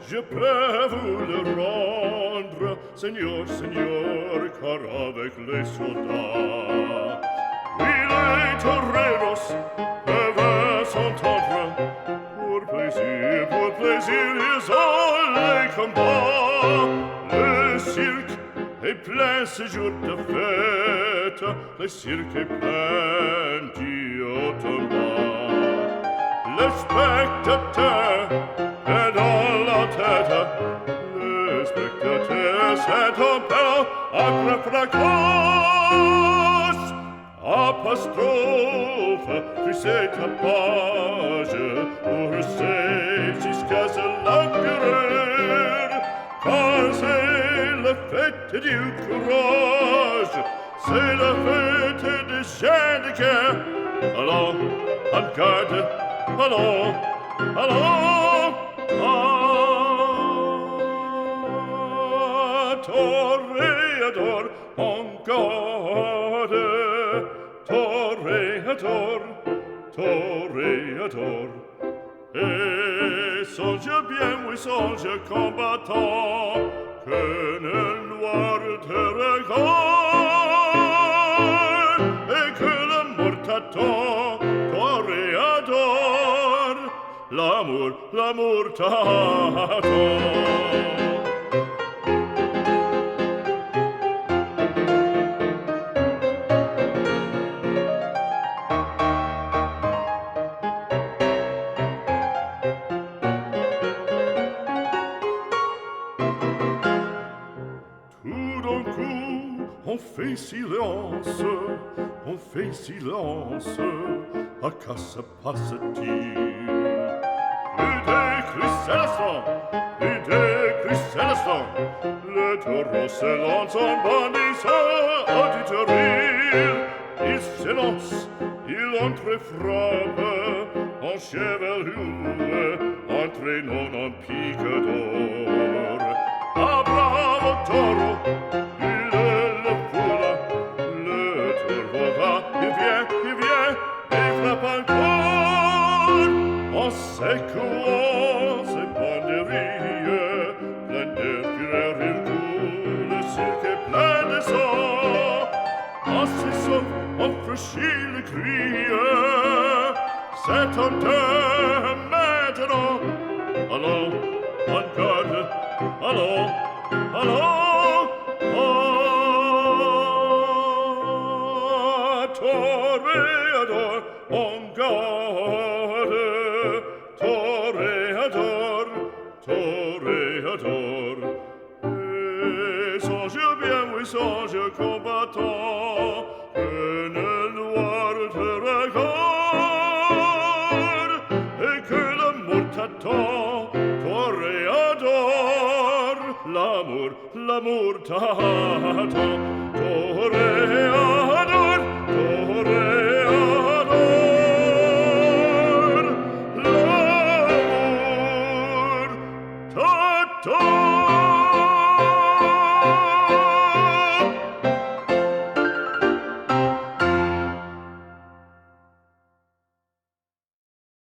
je peux vous le rendre, Seigneur, Seigneur, car avec les soldats, oui, les toreros peuvent s'entendre. Pour plaisir, ils ont les combats. Le cirque est plein ce jour de fête, le cirque est plein d'Iotomba. Le spectateur est dans la tête, le spectateur s'interpelle après fracas. Apostrophe, tu sais ta page, pour c'est jusqu'à ce l'empereur, car c'est la fête du courage, c'est la fête des chiens de guerre. Allons, en garde, allons, allons, toréador, en garde, toréador, toréador. Et songe bien, oui, songe combattant, que le noir te regarde, et que l'amour t'attend, toréador, l'amour t'attend. On fait silence, à qu'à se passe-t-il? Plus de cristallisant, le taureau se lance en bandissant auditorie. Il s'élance, il entre et frappe, en chevelure, entraînant en pique d'or. Ah, bravo taureau! En secouant ses banderilles, plein de fureur il coule, le cirque est plein de sang. En cessant, on franchit le cri, c'est en deux maintenant. Allons, en garde, allons, allons, toréador, en garde, toréador, toréador. Et songe bien, oui, songe combattant, que le noir te regarde, et que l'amour t'attend, toréador, l'amour t'attend, toréador, toréador.